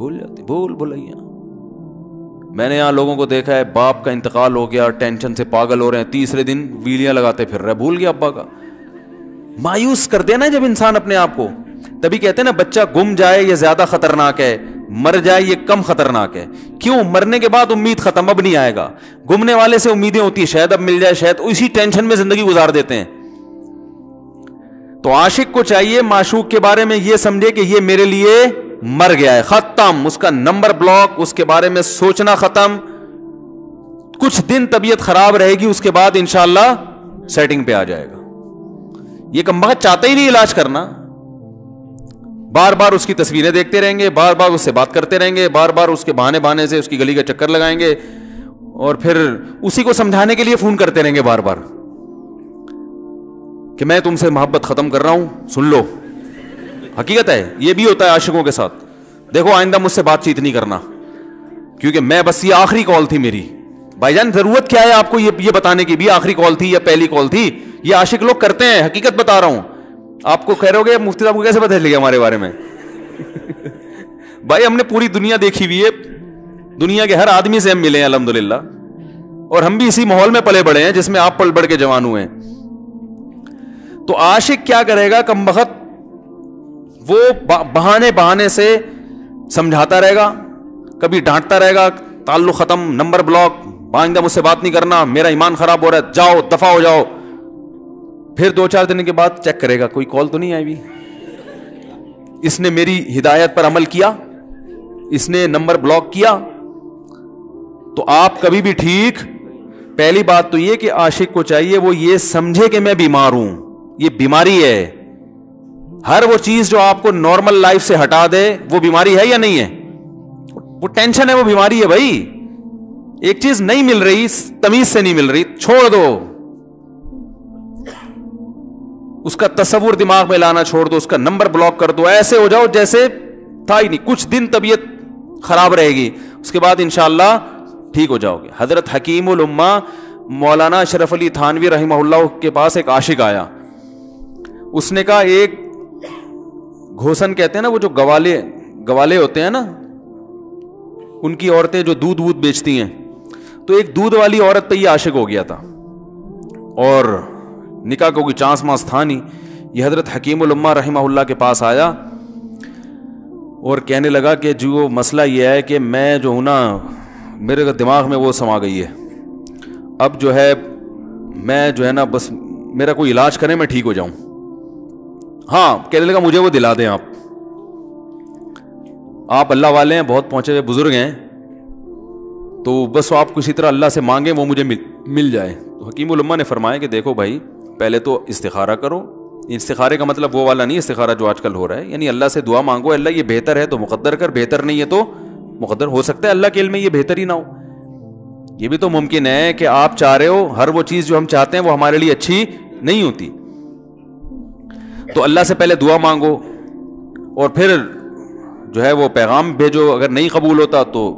بھول جاتی, بھول بھلائیاں. میں نے یہاں لوگوں کو دیکھا ہے, باپ کا انتقال ہو گیا, ٹینشن سے پاگل ہو رہے ہیں, تیسرے دن ویلیاں لگاتے پھر رہے, بھول گیا ابا کا. مایوس کر دینا جب انسان اپنے آپ کو. تبھی کہتے ہیں نا, بچہ گم جائے یہ زیادہ خطرناک ہے, مر جائے یہ کم خطرناک ہے. کیوں؟ مرنے کے بعد امید ختم, اب نہیں آئے گا. گمنے والے سے امیدیں ہوتی ہیں, شاید اب مل جائے, شاید, اسی ٹینشن میں زندگی گزار دیتے ہیں. تو عاشق کو چاہیے معشوق کے بارے میں یہ سمجھے کہ یہ میرے لیے مر گیا ہے, ختم, اس کا نمبر بلاک, اس کے بارے میں سوچنا ختم. کچھ دن طبیعت خراب رہے گی, اس کے بعد انشاءاللہ سیٹنگ پہ آ جائے گا. یہ کمبخت چاہتا ہی نہیں علاج کرنا, بار بار اس کی تصویریں دیکھتے رہیں گے, بار بار اس سے بات کرتے رہیں گے, بار بار اس کے بہانے سے اس کی گلی کا چکر لگائیں گے, اور پھر اسی کو سمجھانے کے لیے فون کرتے رہیں گے بار بار کہ میں تم سے محبت ختم کر رہا ہوں, سن لو. حقیقت ہے, یہ بھی ہوتا ہے عاشقوں کے ساتھ. دیکھو آئندہ مجھ سے بات چیت نہیں کرنا, کیونکہ میں بس یہ آخری کال تھی میری. بھائی جان ضرورت کیا ہے آپ کو یہ بتانے کی بھی آخری کال تھی یا پہلی کال تھی؟ یہ عاشق لوگ کرتے ہیں, حقیقت بتا رہا ہوں. آپ کو کہہ رہے ہو گے مفتی صاحب کو کیسے پتہ چل گیا ہمارے بارے میں؟ بھائی ہم نے پوری دنیا دیکھی ہوئی ہے, دنیا کے ہر آدمی سے ہم ملے ہیں الحمدللہ, اور ہم بھی اسی ماحول میں پلے بڑے ہیں جس میں آپ پل بڑھ کے جوان ہوئے ہیں. تو عاشق کیا کرے گا کمبخت, وہ بہانے سے سمجھاتا رہے گا, کبھی ڈانٹتا رہے گا, تعلق ختم, نمبر بلاک, آئندہ مجھ سے بات نہیں کرنا, میرا ایمان خراب ہو رہا ہے, جاؤ دفع ہو جاؤ. پھر 2-4 دن کے بعد چیک کرے گا کوئی کال تو نہیں آئی بھی, اس نے میری ہدایت پر عمل کیا, اس نے نمبر بلاک کیا. تو آپ کبھی بھی ٹھیک. پہلی بات تو یہ کہ عاشق کو چاہیے وہ یہ سمجھے کہ میں بیمار ہوں, یہ بیماری ہے. ہر وہ چیز جو آپ کو نارمل لائف سے ہٹا دے وہ بیماری ہے یا نہیں ہے؟ وہ ٹینشن ہے, وہ بیماری ہے بھائی. ایک چیز نہیں مل رہی, تمیز سے نہیں مل رہی, چھوڑ دو, اس کا تصور دماغ میں لانا چھوڑ دو, اس کا نمبر بلاک کر دو, ایسے ہو جاؤ جیسے تھا ہی نہیں. کچھ دن طبیعت خراب رہے گی, اس کے بعد انشاءاللہ ٹھیک ہو جاؤ گے. حضرت حکیم الامہ مولانا اشرف علی تھانوی رحمہ اللہ کے پاس ایک عاشق آیا. اس نے کہا, ایک گھوسن کہتے ہیں نا, وہ جو گوالے ہوتے ہیں نا, ان کی عورتیں جو دودھ بیچتی ہیں, تو ایک دودھ والی عورت پہ یہ عاشق ہو گیا تھا, اور نکاح کو کوئی چانس ماس تھا نہیں. یہ حضرت حکیم الامہ رحمہ اللہ کے پاس آیا اور کہنے لگا کہ جو مسئلہ یہ ہے کہ میں جو ہوں نا, میرے دماغ میں وہ سما گئی ہے, اب جو ہے میں جو ہے نا بس میرا کوئی علاج کریں میں ٹھیک ہو جاؤں. ہاں, کہنے لگا مجھے وہ دلا دیں آپ اللہ والے ہیں, بہت پہنچے ہوئے بزرگ ہیں, تو بس آپ کسی طرح اللہ سے مانگیں وہ مجھے مل جائے. تو حکیم الامہ نے فرمایا کہ دیکھو بھائی, پہلے تو استخارہ کرو. استخارے کا مطلب وہ والا نہیں استخارہ جو آج کل ہو رہا ہے, یعنی اللہ سے دعا مانگو, اللہ یہ بہتر ہے تو مقدر کر, بہتر نہیں ہے تو مقدر. ہو سکتا ہے اللہ کے علم میں یہ بہتر ہی نہ ہو, یہ بھی تو ممکن ہے کہ آپ چاہ رہے ہو ہر وہ چیز جو ہم چاہتے ہیں وہ ہمارے لیے اچھی نہیں ہوتی. تو اللہ سے پہلے دعا مانگو, اور پھر جو ہے وہ پیغام بھیجو. اگر نہیں قبول ہوتا تو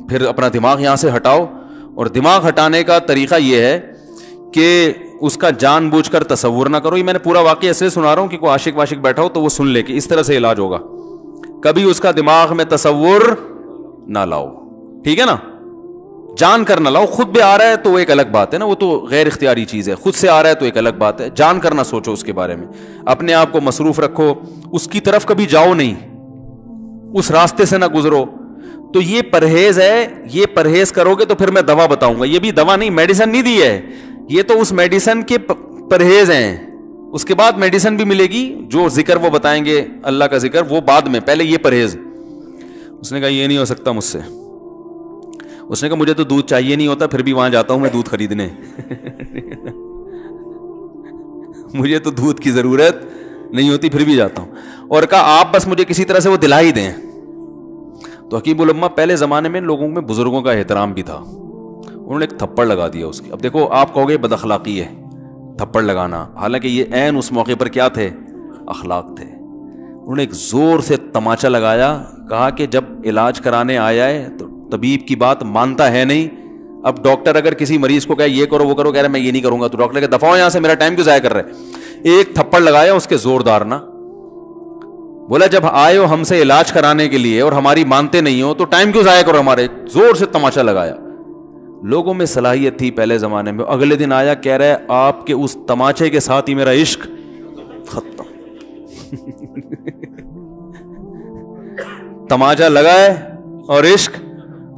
پھر اپنا دماغ یہاں سے ہٹاؤ. اور دماغ ہٹانے کا طریقہ یہ ہے کہ اس کا جان بوجھ کر تصور نہ کرو. یہ میں نے پورا واقعہ ایسے سنا رہا ہوں کہ کوئی عاشق واشق بیٹھا ہو تو وہ سن لے کہ اس طرح سے علاج ہوگا. کبھی اس کا دماغ میں تصور نہ لاؤ, ٹھیک ہے نا, جان کر نہ لاؤ. خود بھی آ رہا ہے تو وہ ایک الگ بات ہے نا, وہ تو غیر اختیاری چیز ہے. خود سے آ رہا ہے تو ایک الگ بات ہے. جان کر نہ سوچو اس کے بارے میں, اپنے آپ کو مصروف رکھو, اس کی طرف کبھی جاؤ نہیں, اس راستے سے نہ گزرو. تو یہ پرہیز ہے, یہ پرہیز کرو گے تو پھر میں دوا بتاؤں گا. یہ بھی دوا نہیں, میڈیسن نہیں دی ہے, یہ تو اس میڈیسن کے پرہیز ہیں. اس کے بعد میڈیسن بھی ملے گی, جو ذکر وہ بتائیں گے اللہ کا ذکر وہ بعد میں, پہلے یہ پرہیز. اس نے کہا یہ نہیں ہو سکتا مجھ سے. اس نے کہا مجھے تو دودھ چاہیے نہیں ہوتا, پھر بھی وہاں جاتا ہوں میں دودھ خریدنے. مجھے تو دودھ کی ضرورت نہیں ہوتی, پھر بھی جاتا ہوں. اور کہا آپ بس مجھے کسی طرح سے وہ دلا ہی دیں. تو حکیم الامہ پہلے زمانے میں لوگوں میں بزرگوں کا احترام بھی تھا, انہوں نے ایک تھپڑ لگا دیا اس کی. اب دیکھو آپ کہو گے بد اخلاقی ہے تھپڑ لگانا, حالانکہ یہ عین اس موقع پر کیا تھے, اخلاق تھے. انہوں نے ایک زور سے تماچا لگایا, کہا کہ جب علاج کرانے آیا ہے تو طبیب کی بات مانتا ہے نہیں. اب ڈاکٹر اگر کسی مریض کو کہے یہ کرو وہ کرو, کہہ رہا ہے میں یہ نہیں کروں گا, تو ڈاکٹر کہ دفعہ ہو یہاں سے, میرا ٹائم کیوں ضائع کر رہا ہے. ایک تھپڑ لگایا اس کے زوردار نا, بولا جب آئے ہو ہم سے علاج کرانے کے لیے اور ہماری مانتے نہیں ہو تو ٹائم کیوں ضائع کرو ہمارے. زور سے تماشا لگایا. لوگوں میں صلاحیت تھی پہلے زمانے میں. اگلے دن آیا کہہ رہا ہے آپ کے اس تماچے کے ساتھ ہی میرا عشق ختم. تماچا لگا ہے اور عشق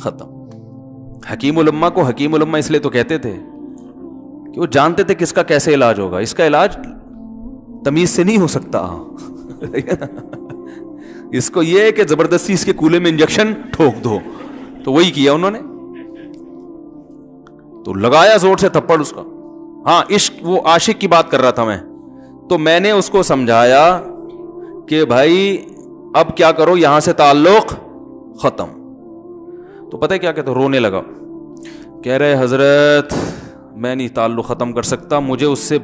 ختم. حکیم الامہ کو حکیم الامہ اس لیے تو کہتے تھے کہ وہ جانتے تھے کس کا کیسے علاج ہوگا. اس کا علاج تمیز سے نہیں ہو سکتا. اس کو یہ ہے کہ زبردستی اس کے کولے میں انجیکشن ٹھوک دو. تو وہی کیا انہوں نے. تو لگایا زور سے تھپڑ اس کا. ہاں عشق, وہ عاشق کی بات کر رہا تھا میں. تو میں نے اس کو سمجھایا کہ بھائی اب کیا کرو, یہاں سے تعلق ختم. تو پتہ ہے کیا کہتے, رونے لگا. کہہ رہے حضرت میں نہیں تعلق ختم کر سکتا, مجھے اس سے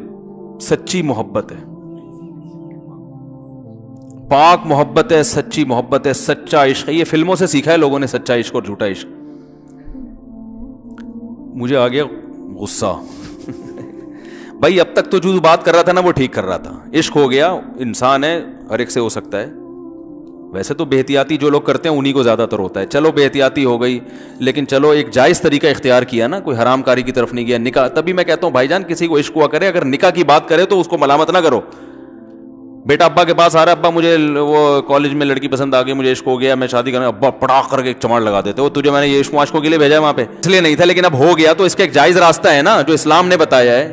سچی محبت ہے, پاک محبت ہے, سچی محبت ہے, سچا عشق ہے. یہ فلموں سے سیکھا ہے لوگوں نے, سچا عشق اور جھوٹا عشق. مجھے آ گیا غصہ. بھائی اب تک تو جو بات کر رہا تھا نا وہ ٹھیک کر رہا تھا. عشق ہو گیا, انسان ہے, ہر ایک سے ہو سکتا ہے. ویسے تو بے احتیاطی جو لوگ کرتے ہیں انہی کو زیادہ تر ہوتا ہے. چلو بے احتیاطی ہو گئی, لیکن چلو ایک جائز طریقہ اختیار کیا نا, کوئی حرام کاری کی طرف نہیں گیا. نکاح, تبھی میں کہتا ہوں بھائی جان کسی کو عشق ہوا کرے, اگر نکاح کی بات کرے تو اس کو ملامت نہ کرو. بیٹا ابا کے پاس آ رہا ہے, ابا مجھے وہ کالج میں لڑکی پسند آ گئی, مجھے عشق ہو گیا, میں شادی کرنا. ابا پڑاخ کر کے ایک چماڑ لگا دیتے, وہ تجھے میں نے یہ عشق معاشقوں کے لیے بھیجا ہے وہاں پہ, اس لیے نہیں تھا, لیکن اب ہو گیا تو اس کا ایک جائز راستہ ہے نا جو اسلام نے بتایا ہے.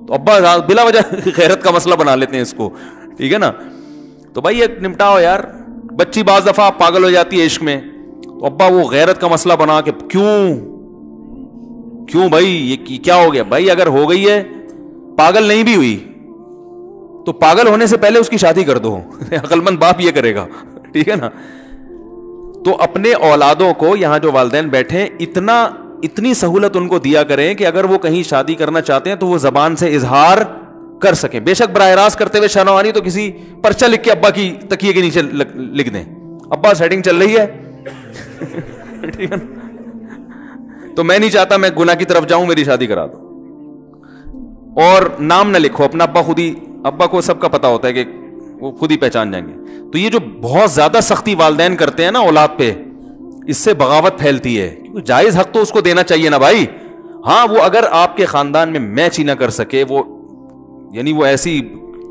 تو ابا بلا وجہ غیرت کا مسئلہ بنا لیتے ہیں اس کو, ٹھیک ہے نا. تو بھائی یہ نمٹاؤ یار. بچی بعض دفعہ پاگل ہو جاتی ہے عشق میں, تو ابا وہ غیرت کا مسئلہ بنا کے کیوں بھائی یہ کیا ہو گیا. بھائی اگر ہو گئی ہے, پاگل نہیں بھی ہوئی تو پاگل ہونے سے پہلے اس کی شادی کر دو. عقل مند باپ یہ کرے گا, ٹھیک ہے نا. تو اپنے اولادوں کو, یہاں جو والدین بیٹھے اتنی سہولت ان کو دیا کریں کہ اگر وہ کہیں شادی کرنا چاہتے ہیں تو وہ زبان سے اظہار کر سکیں. بے شک براہ راست کرتے ہوئے شرمانی تو کسی پرچہ لکھ کے ابا کی تکیے کے نیچے لکھ دیں, ابا سیٹنگ چل رہی ہے, ٹھیک ہے نا. تو میں نہیں چاہتا میں گناہ کی طرف جاؤں, میری شادی کرا دو. اور نام نہ لکھو اپنا, ابا کو سب کا پتا ہوتا ہے کہ وہ خود ہی پہچان جائیں گے. تو یہ جو بہت زیادہ سختی والدین کرتے ہیں نا اولاد پہ, اس سے بغاوت پھیلتی ہے. جائز حق تو اس کو دینا چاہیے نا بھائی. ہاں وہ اگر آپ کے خاندان میں میچ ہی نہ کر سکے, وہ یعنی وہ ایسی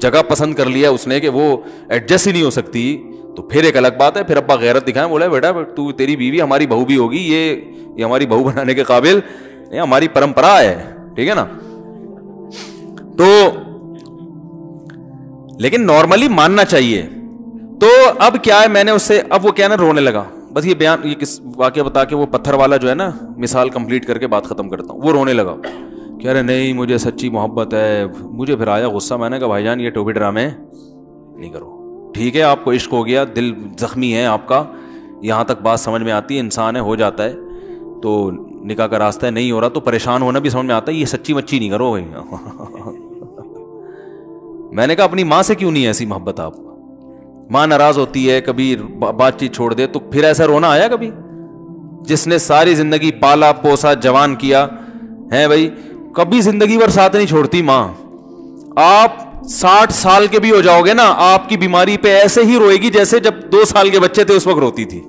جگہ پسند کر لیا اس نے کہ وہ ایڈجسٹ ہی نہیں ہو سکتی, تو پھر ایک الگ بات ہے. پھر ابا غیرت دکھائیں, بولا بیٹا تو تیری بیوی ہماری بہو بھی ہوگی, یہ ہماری بہو بنانے کے قابل, یہ ہماری پرمپرا ہے, ٹھیک ہے نا. تو لیکن نارملی ماننا چاہیے. تو اب کیا ہے, میں نے اس سے, اب وہ کیا نا رونے لگا. بس یہ بیان, یہ کس واقعہ بتا کے وہ پتھر والا جو ہے نا مثال کمپلیٹ کر کے بات ختم کرتا ہوں. وہ رونے لگا, کہہ رہے نہیں مجھے سچی محبت ہے. مجھے پھر آیا غصہ, میں نے کہا بھائی جان یہ ٹوپی ڈرامے نہیں کرو. ٹھیک ہے آپ کو عشق ہو گیا, دل زخمی ہے آپ کا, یہاں تک بات سمجھ میں آتی ہے, انسان ہے, ہو جاتا ہے. تو نکاح کا راستہ ہے, نہیں ہو رہا تو پریشان ہونا بھی سمجھ میں آتا ہے, یہ سچی مچی نہیں کرو بھائی. میں نے کہا اپنی ماں سے کیوں نہیں ایسی محبت آپ, ماں ناراض ہوتی ہے, کبھی بات چیت چھوڑ دے تو پھر ایسا رونا آیا کبھی؟ جس نے ساری زندگی پالا پوسا جوان کیا ہے بھائی, کبھی زندگی بھر ساتھ نہیں چھوڑتی ماں. آپ 60 سال کے بھی ہو جاؤ گے نا, آپ کی بیماری پہ ایسے ہی روئے گی جیسے جب 2 سال کے بچے تھے اس وقت روتی تھی.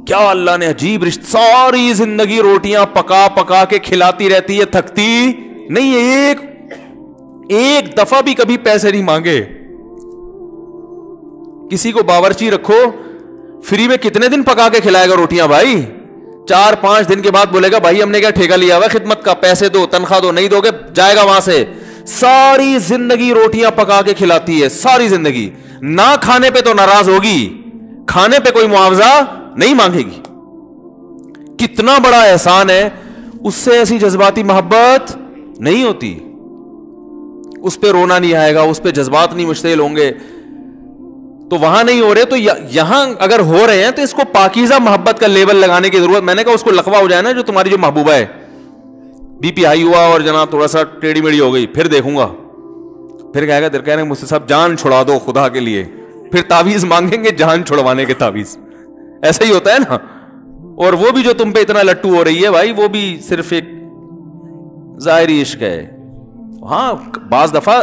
کیا اللہ نے عجیب رشتہ, ساری زندگی روٹیاں پکا پکا کے کھلاتی رہتی ہے, تھکتی نہیں ہے, ایک دفعہ بھی کبھی پیسے نہیں مانگے. کسی کو باورچی رکھو, فری میں کتنے دن پکا کے کھلائے گا روٹیاں بھائی؟ 4-5 دن کے بعد بولے گا بھائی ہم نے کیا ٹھیکہ لیا ہوا خدمت کا, پیسے دو, تنخواہ دو, نہیں دو گے جائے گا وہاں سے. ساری زندگی روٹیاں پکا کے کھلاتی ہے, ساری زندگی. نہ کھانے پہ تو ناراض ہوگی, کھانے پہ کوئی معاوضہ نہیں مانگے گی. کتنا بڑا احسان ہے, اس سے ایسی جذباتی محبت نہیں ہوتی. اس پہ رونا نہیں آئے گا, اس پہ جذبات نہیں مشتعل ہوں گے. تو وہاں نہیں ہو رہے تو یہاں اگر ہو رہے ہیں تو اس کو پاکیزہ محبت کا لیبل لگانے کی ضرورت. میں نے کہا اس کو لقبہ ہو جائے نا, جو تمہاری جو محبوبہ ہے, بی پی ہائی ہوا اور جناب تھوڑا سا ٹیڑھی میڑھی ہو گئی, پھر دیکھوں گا, پھر کہے گا دل کہہ رہے مجھ سے سب جان چھڑا دو خدا کے لیے, پھر تعویذ مانگیں گے جان چھڑوانے کے تعویذ. ایسا ہی ہوتا ہے نا. اور وہ بھی جو تم پہ اتنا لٹو ہو رہی ہے بھائی, وہ بھی صرف ایک ظاہری عشق ہے. ہاں بعض دفعہ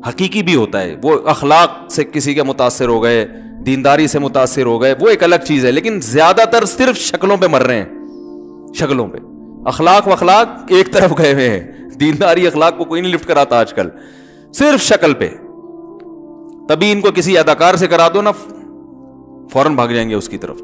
حقیقی بھی ہوتا ہے. وہ اخلاق سے کسی کے متاثر ہو گئے, دینداری سے متاثر ہو گئے, وہ ایک الگ چیز ہے. لیکن زیادہ تر صرف شکلوں پہ مر رہے ہیں, شکلوں پہ. اخلاق و اخلاق ایک طرف گئے ہوئے ہیں, دینداری اخلاق کو کوئی نہیں لفٹ کراتا آج کل, صرف شکل پہ. تبھی ان کو کسی اداکار سے کرا دو نا, فوراً بھاگ جائیں گے اس کی طرف.